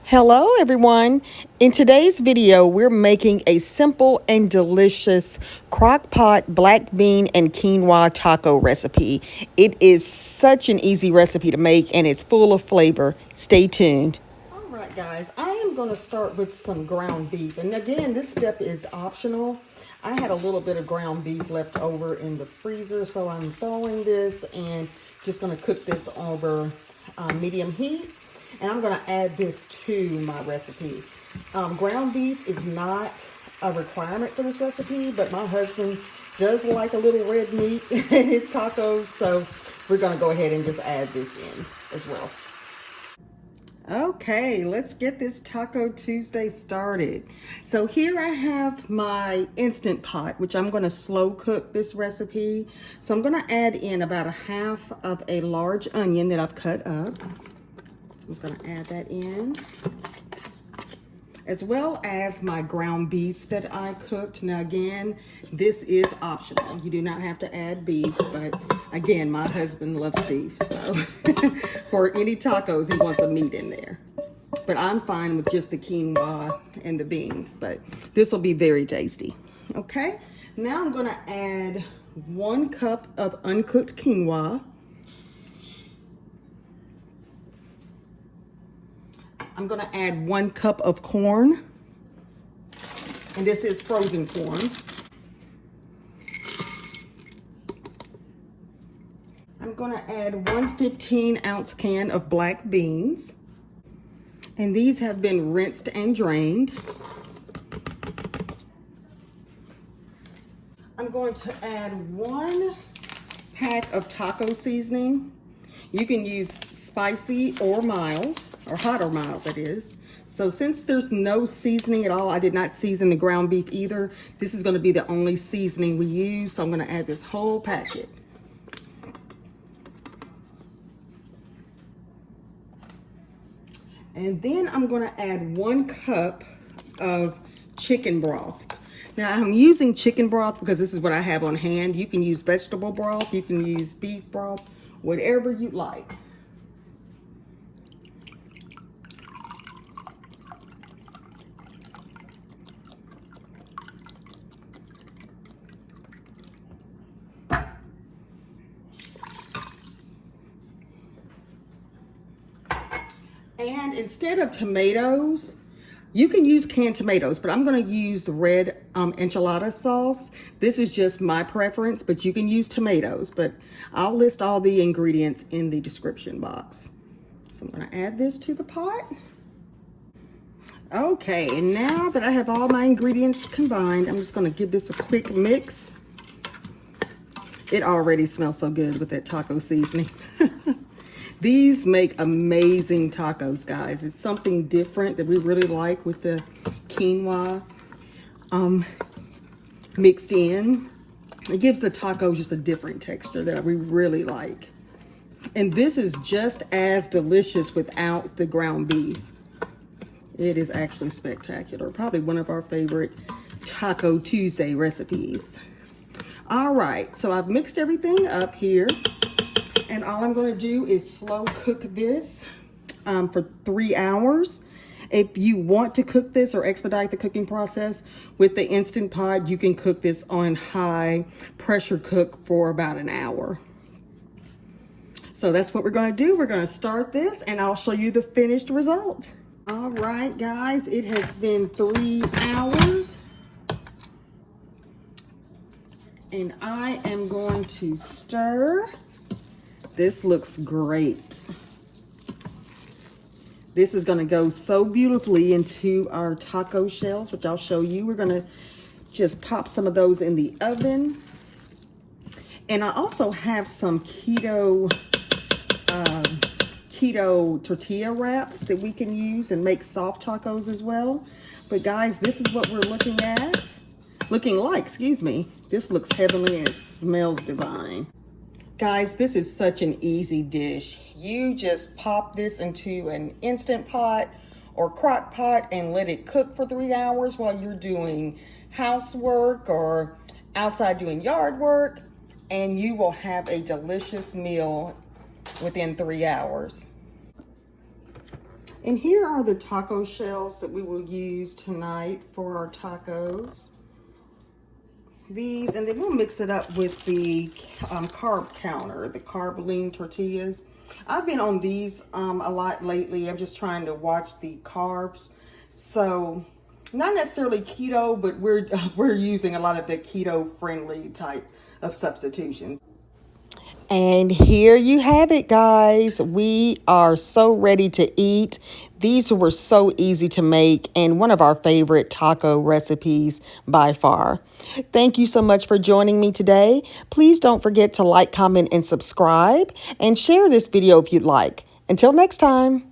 Hello everyone. In today's video, we're making a simple and delicious crock pot black bean and quinoa taco recipe. It is such an easy recipe to make and it's full of flavor. Stay tuned. All right guys, I am going to start with some ground beef. And again, this step is optional. I had a little bit of ground beef left over in the freezer, so I'm throwing this and just going to cook this over medium heat. And I'm going to add this to my recipe. Ground beef is not a requirement for this recipe, but my husband does like a little red meat in his tacos, so we're going to go ahead and just add this in as well. Okay, let's get this Taco Tuesday started. So here I have my Instant Pot, which I'm going to slow cook this recipe. So I'm going to add in about a half of a large onion that I've cut up. I'm just going to add that in, as well as my ground beef that I cooked. Now again, this is optional. You do not have to add beef, but again, my husband loves beef, so for any tacos, he wants a meat in there. But I'm fine with just the quinoa and the beans, but this will be very tasty. Okay, now I'm going to add 1 cup of uncooked quinoa. I'm going to add 1 cup of corn, and this is frozen corn. I'm going to add 1 15-ounce can of black beans, and these have been rinsed and drained. I'm going to add 1 pack of taco seasoning. You can use spicy or mild, or hot or mild, that is. So since there's no seasoning at all, I did not season the ground beef either. This is going to be the only seasoning we use, so I'm going to add this whole packet. And then I'm going to add 1 cup of chicken broth. Now I'm using chicken broth because this is what I have on hand. You can use vegetable broth, you can use beef broth, whatever you like. And instead of tomatoes, you can use canned tomatoes, but I'm going to use the red enchilada sauce. This is just my preference, but you can use tomatoes, but I'll list all the ingredients in the description box. So I'm going to add this to the pot. Okay, and now that I have all my ingredients combined, I'm just going to give this a quick mix. It already smells so good with that taco seasoning. These make amazing tacos, guys. It's something different that we really like with the quinoa mixed in. It gives the tacos just a different texture that we really like. And this is just as delicious without the ground beef. It is actually spectacular. Probably one of our favorite Taco Tuesday recipes. All right, so I've mixed everything up here. And all I'm going to do is slow cook this for 3 hours. If you want to cook this or expedite the cooking process with the Instant Pot, you can cook this on high pressure cook for about an hour. So that's what we're going to do. We're going to start this and I'll show you the finished result. All right, guys, it has been 3 hours. And I am going to stir. This looks great. This is going to go so beautifully into our taco shells, which I'll show you. We're going to just pop some of those in the oven. And I also have some keto tortilla wraps that we can use and make soft tacos as well. But guys, this is what we're looking like, excuse me. This looks heavenly and it smells divine. Guys, this is such an easy dish. You just pop this into an Instant Pot or crock pot and let it cook for 3 hours while you're doing housework or outside doing yard work, and you will have a delicious meal within 3 hours. And here are the taco shells that we will use tonight for our tacos. These, and then we'll mix it up with the carb counter, the carb lean tortillas. I've been on these a lot lately. I'm just trying to watch the carbs. So not necessarily keto, but we're using a lot of the keto friendly type of substitutions. And here you have it, guys. We are so ready to eat. These were so easy to make and one of our favorite taco recipes by far. Thank you so much for joining me today. Please don't forget to like, comment, and subscribe, and share this video if you'd like. Until next time.